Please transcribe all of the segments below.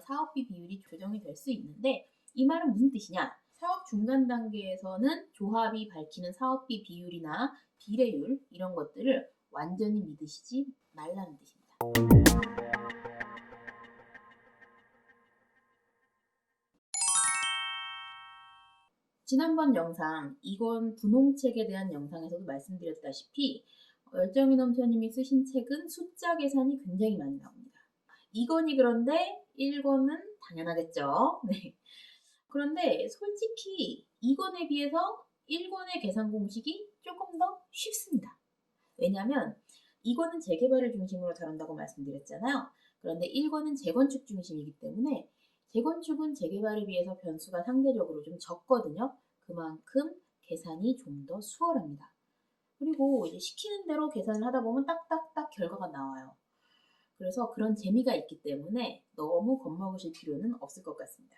사업비 비율이 조정이 될 수 있는데 이 말은 무슨 뜻이냐? 사업 중간 단계에서는 조합이 밝히는 사업비 비율이나 비례율 이런 것들을 완전히 믿으시지 말라는 뜻입니다. 지난번 영상 이건 분홍책에 대한 영상에서도 말씀드렸다시피 열정이 넘쳐님이 쓰신 책은 숫자 계산이 굉장히 많이 나옵니다. 2권이 그런데 1권은 당연하겠죠. 네. 그런데 솔직히 2권에 비해서 1권의 계산 공식이 조금 더 쉽습니다. 왜냐하면 2권은 재개발을 중심으로 다룬다고 말씀드렸잖아요. 그런데 1권은 재건축 중심이기 때문에 재건축은 재개발에 비해서 변수가 상대적으로 좀 적거든요. 그만큼 계산이 좀 더 수월합니다. 그리고 이제 시키는 대로 계산을 하다 보면 딱딱딱 결과가 나와요. 그래서 그런 재미가 있기 때문에 너무 겁먹으실 필요는 없을 것 같습니다.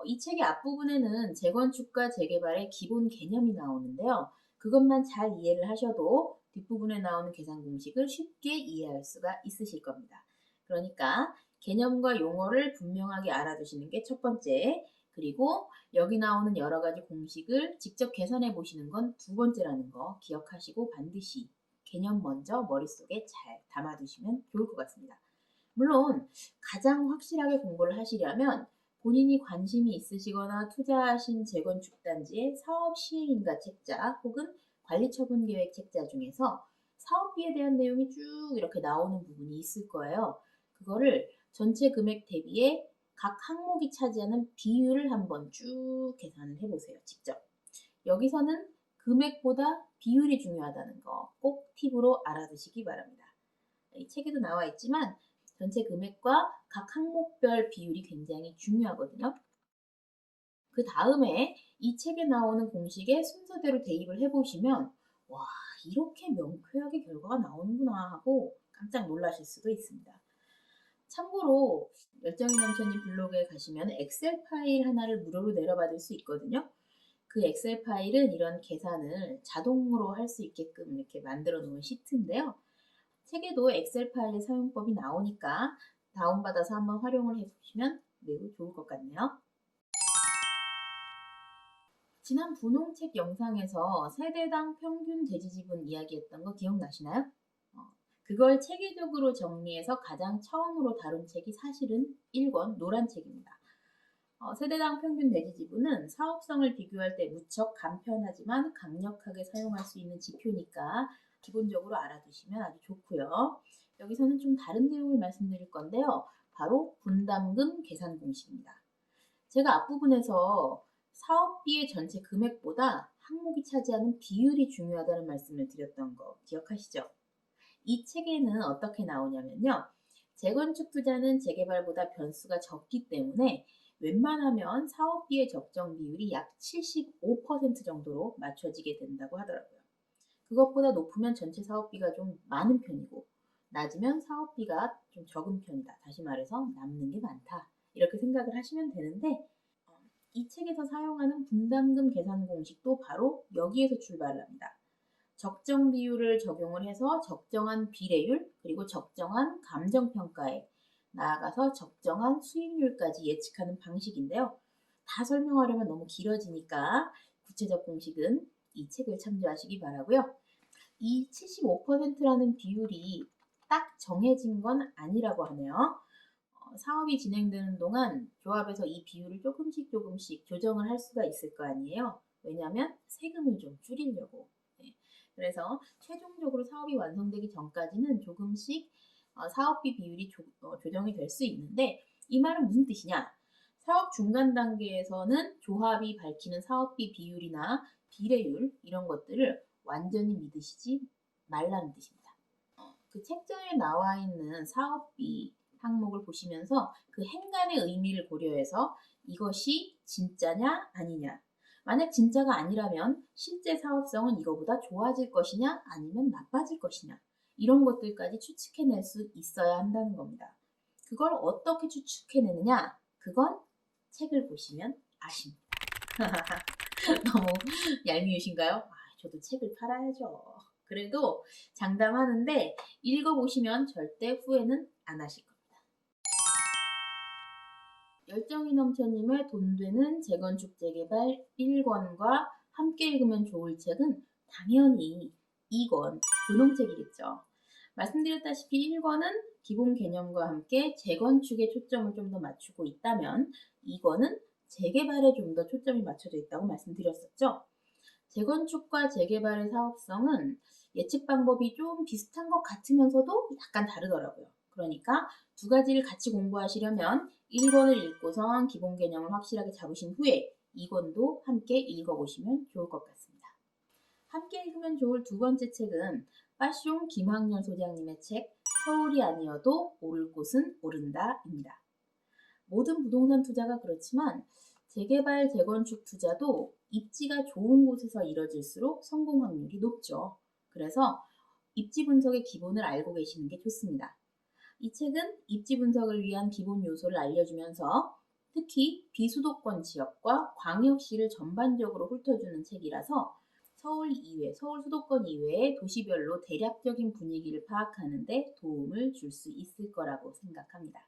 이 책의 앞부분에는 재건축과 재개발의 기본 개념이 나오는데요. 그것만 잘 이해를 하셔도 뒷부분에 나오는 계산 공식을 쉽게 이해할 수가 있으실 겁니다. 그러니까 개념과 용어를 분명하게 알아두시는 게 첫 번째, 그리고 여기 나오는 여러 가지 공식을 직접 계산해 보시는 건 두 번째라는 거 기억하시고 반드시 개념 먼저 머릿속에 잘 담아두시면 좋을 것 같습니다. 물론 가장 확실하게 공부를 하시려면 본인이 관심이 있으시거나 투자하신 재건축 단지의 사업 시행인가 책자 혹은 관리처분 계획 책자 중에서 사업비에 대한 내용이 쭉 이렇게 나오는 부분이 있을 거예요. 그거를 전체 금액 대비에 각 항목이 차지하는 비율을 한번 쭉 계산을 해보세요. 직접. 여기서는 금액보다 비율이 중요하다는 거 꼭 팁으로 알아두시기 바랍니다. 이 책에도 나와 있지만 전체 금액과 각 항목별 비율이 굉장히 중요하거든요. 그 다음에 이 책에 나오는 공식에 순서대로 대입을 해보시면 와, 이렇게 명쾌하게 결과가 나오는구나 하고 깜짝 놀라실 수도 있습니다. 참고로 열정이 넘쳐님 블로그에 가시면 엑셀 파일 하나를 무료로 내려받을 수 있거든요. 그 엑셀 파일은 이런 계산을 자동으로 할 수 있게끔 이렇게 만들어 놓은 시트인데요. 책에도 엑셀 파일의 사용법이 나오니까 다운받아서 한번 활용을 해보시면 매우 좋을 것 같네요. 지난 분홍책 영상에서 세대당 평균 대지지분 이야기했던 거 기억나시나요? 그걸 체계적으로 정리해서 가장 처음으로 다룬 책이 사실은 1권 노란 책입니다. 세대당 평균 대지지분은 사업성을 비교할 때 무척 간편하지만 강력하게 사용할 수 있는 지표니까 기본적으로 알아두시면 아주 좋고요. 여기서는 좀 다른 내용을 말씀드릴 건데요. 바로 분담금 계산 공식입니다. 제가 앞부분에서 사업비의 전체 금액보다 항목이 차지하는 비율이 중요하다는 말씀을 드렸던 거 기억하시죠? 이 책에는 어떻게 나오냐면요. 재건축 투자는 재개발보다 변수가 적기 때문에 웬만하면 사업비의 적정 비율이 약 75% 정도로 맞춰지게 된다고 하더라고요. 그것보다 높으면 전체 사업비가 좀 많은 편이고 낮으면 사업비가 좀 적은 편이다. 다시 말해서 남는 게 많다. 이렇게 생각을 하시면 되는데 이 책에서 사용하는 분담금 계산 공식도 바로 여기에서 출발을 합니다. 적정 비율을 적용을 해서 적정한 비례율 그리고 적정한 감정평가에 나아가서 적정한 수익률까지 예측하는 방식인데요. 다 설명하려면 너무 길어지니까 구체적 공식은 이 책을 참조하시기 바라고요. 이 75%라는 비율이 딱 정해진 건 아니라고 하네요. 사업이 진행되는 동안 조합에서 이 비율을 조금씩 조정을 할 수가 있을 거 아니에요. 왜냐하면 세금을 좀 줄이려고. 네. 그래서 최종적으로 사업이 완성되기 전까지는 조금씩 사업비 비율이 조정이 될 수 있는데 이 말은 무슨 뜻이냐? 사업 중간 단계에서는 조합이 밝히는 사업비 비율이나 비례율 이런 것들을 완전히 믿으시지 말라는 뜻입니다. 그 책자에 나와 있는 사업비 항목을 보시면서 그 행간의 의미를 고려해서 이것이 진짜냐 아니냐. 만약 진짜가 아니라면 실제 사업성은 이거보다 좋아질 것이냐 아니면 나빠질 것이냐. 이런 것들까지 추측해낼 수 있어야 한다는 겁니다. 그걸 어떻게 추측해내느냐? 그건 책을 보시면 아십니다. 너무 얄미우신가요? 저도 책을 팔아야죠. 그래도 장담하는데 읽어보시면 절대 후회는 안 하실 겁니다. 열정이 넘쳐님의 돈 되는 재건축 재개발 1권과 함께 읽으면 좋을 책은 당연히 2권 분홍책이겠죠. 말씀드렸다시피 1권은 기본 개념과 함께 재건축에 초점을 좀 더 맞추고 있다면 2권은 재개발에 좀 더 초점이 맞춰져 있다고 말씀드렸었죠. 재건축과 재개발의 사업성은 예측 방법이 좀 비슷한 것 같으면서도 약간 다르더라고요. 그러니까 두 가지를 같이 공부하시려면 1권을 읽고선 기본 개념을 확실하게 잡으신 후에 2권도 함께 읽어보시면 좋을 것 같습니다. 함께 읽으면 좋을 두 번째 책은 빠숑 김학렬 소장님의 책 서울이 아니어도 오를 곳은 오른다입니다. 모든 부동산 투자가 그렇지만 재개발, 재건축 투자도 입지가 좋은 곳에서 이뤄질수록 성공 확률이 높죠. 그래서 입지 분석의 기본을 알고 계시는 게 좋습니다. 이 책은 입지 분석을 위한 기본 요소를 알려주면서 특히 비수도권 지역과 광역시를 전반적으로 훑어주는 책이라서 서울 이외, 서울 수도권 이외의 도시별로 대략적인 분위기를 파악하는 데 도움을 줄 수 있을 거라고 생각합니다.